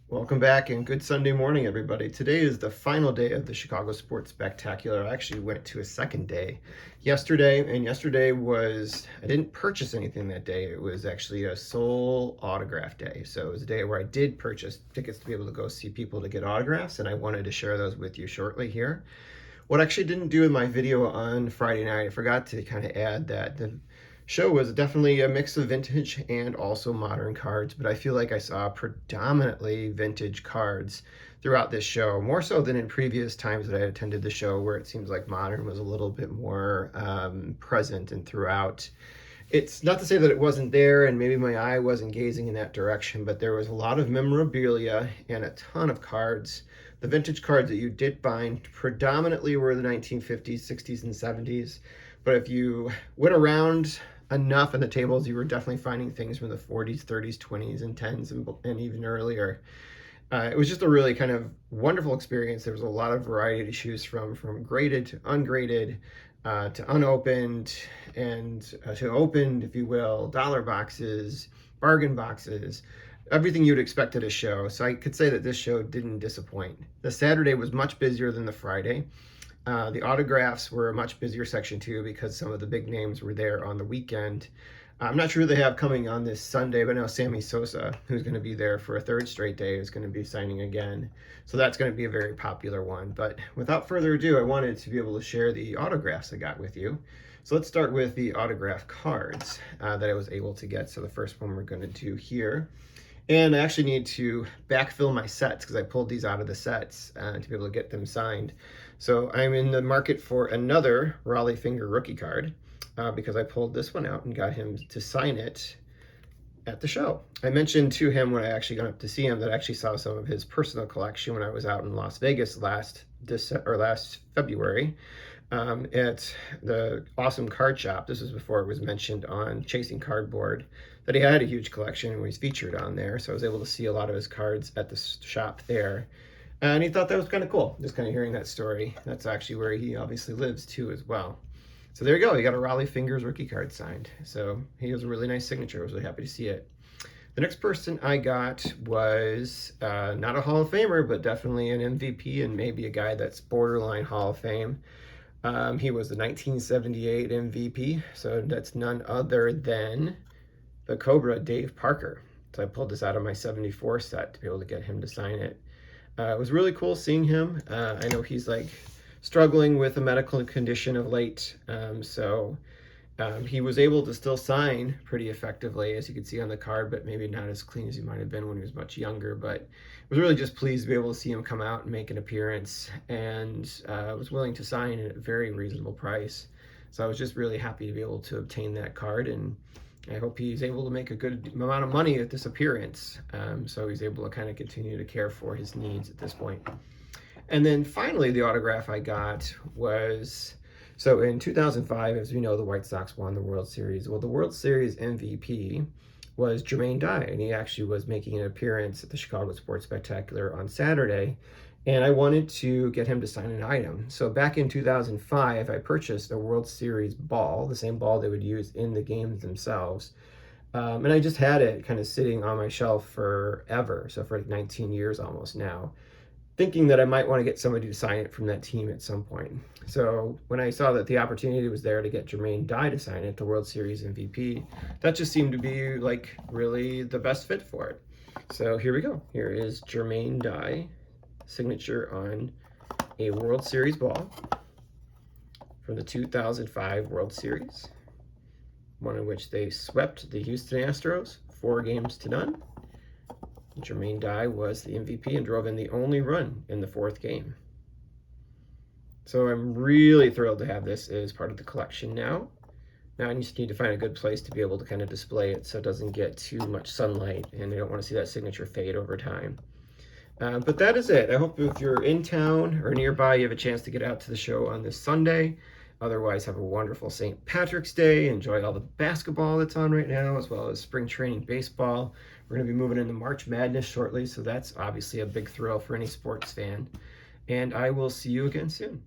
Welcome back and good Sunday morning, everybody. Today is the final day of the Chicago Sports Spectacular. I actually went to a second day yesterday, and yesterday I didn't purchase anything that day. It was actually a sole autograph day. So it was a day where I did purchase tickets to be able to go see people to get autographs, and I wanted to share those with you shortly here. What I actually didn't do in my video on Friday night, I forgot to kind of add that the show was definitely a mix of vintage and also modern cards, but I feel like I saw predominantly vintage cards throughout this show, more so than in previous times that I attended the show, where it seems like modern was a little bit more present and throughout. It's not to say that it wasn't there and maybe my eye wasn't gazing in that direction, but there was a lot of memorabilia and a ton of cards. The vintage cards that you did find predominantly were the 1950s, 60s, and 70s. But if you went around enough in the tables, you were definitely finding things from the 40s, 30s, 20s, and 10s, and even earlier. It was just a really kind of wonderful experience. There was a lot of variety to choose from graded to ungraded, to unopened, and to opened, if you will, dollar boxes, bargain boxes, everything you'd expect at a show. So I could say that this show didn't disappoint. The Saturday was much busier than the Friday. The autographs were a much busier section too, because some of the big names were there on the weekend. I'm not sure who they have coming on this Sunday, but I know Sammy Sosa, who's going to be there for a third straight day, is going to be signing again. So that's going to be a very popular one. But without further ado, I wanted to be able to share the autographs I got with you. So let's start with the autograph cards that I was able to get. So the first one we're going to do here. And I actually need to backfill my sets because I pulled these out of the sets to be able to get them signed. So I'm in the market for another Raleigh Finger rookie card because I pulled this one out and got him to sign it at the show. I mentioned to him when I actually got up to see him that I actually saw some of his personal collection when I was out in Las Vegas last February at the awesome card shop. This was before it was mentioned on Chasing Cardboard that he had a huge collection and was featured on there. So I was able to see a lot of his cards at the shop there. And he thought that was kind of cool, just kind of hearing that story. That's actually where he obviously lives too as well. So there you go, he got a Raleigh Fingers rookie card signed. So he has a really nice signature. I was really happy to see it. The next person I got was not a Hall of Famer, but definitely an MVP and maybe a guy that's borderline Hall of Fame. He was the 1978 MVP, so that's none other than the Cobra, Dave Parker. So I pulled this out of my 74 set to be able to get him to sign it. It was really cool seeing him. I know he's like struggling with a medical condition of late, so he was able to still sign pretty effectively, as you can see on the card, but maybe not as clean as he might have been when he was much younger. But I was really just pleased to be able to see him come out and make an appearance, and was willing to sign at a very reasonable price. So I was just really happy to be able to obtain that card, and I hope he's able to make a good amount of money at this appearance, so he's able to kind of continue to care for his needs at this point. And then finally, the autograph I got was, so in 2005, as we know, the White Sox won the World Series. Well, the World Series MVP was Jermaine Dye, and he actually was making an appearance at the Chicago Sports Spectacular on Saturday, and I wanted to get him to sign an item. So back in 2005, I purchased a World Series ball, the same ball they would use in the games themselves. And I just had it kind of sitting on my shelf forever, so for like 19 years almost now, thinking that I might want to get somebody to sign it from that team at some point. So when I saw that the opportunity was there to get Jermaine Dye to sign it, the World Series MVP, that just seemed to be like really the best fit for it. So here we go. Here is Jermaine Dye signature on a World Series ball from the 2005 World Series, one in which they swept the Houston Astros 4-0. Jermaine Dye was the MVP and drove in the only run in the 4th game. So I'm really thrilled to have this as part of the collection now. Now I just need to find a good place to be able to kind of display it so it doesn't get too much sunlight, and I don't want to see that signature fade over time. But that is it. I hope if you're in town or nearby, you have a chance to get out to the show on this Sunday. Otherwise, have a wonderful St. Patrick's Day. Enjoy all the basketball that's on right now, as well as spring training baseball. We're going to be moving into March Madness shortly, so that's obviously a big thrill for any sports fan. And I will see you again soon.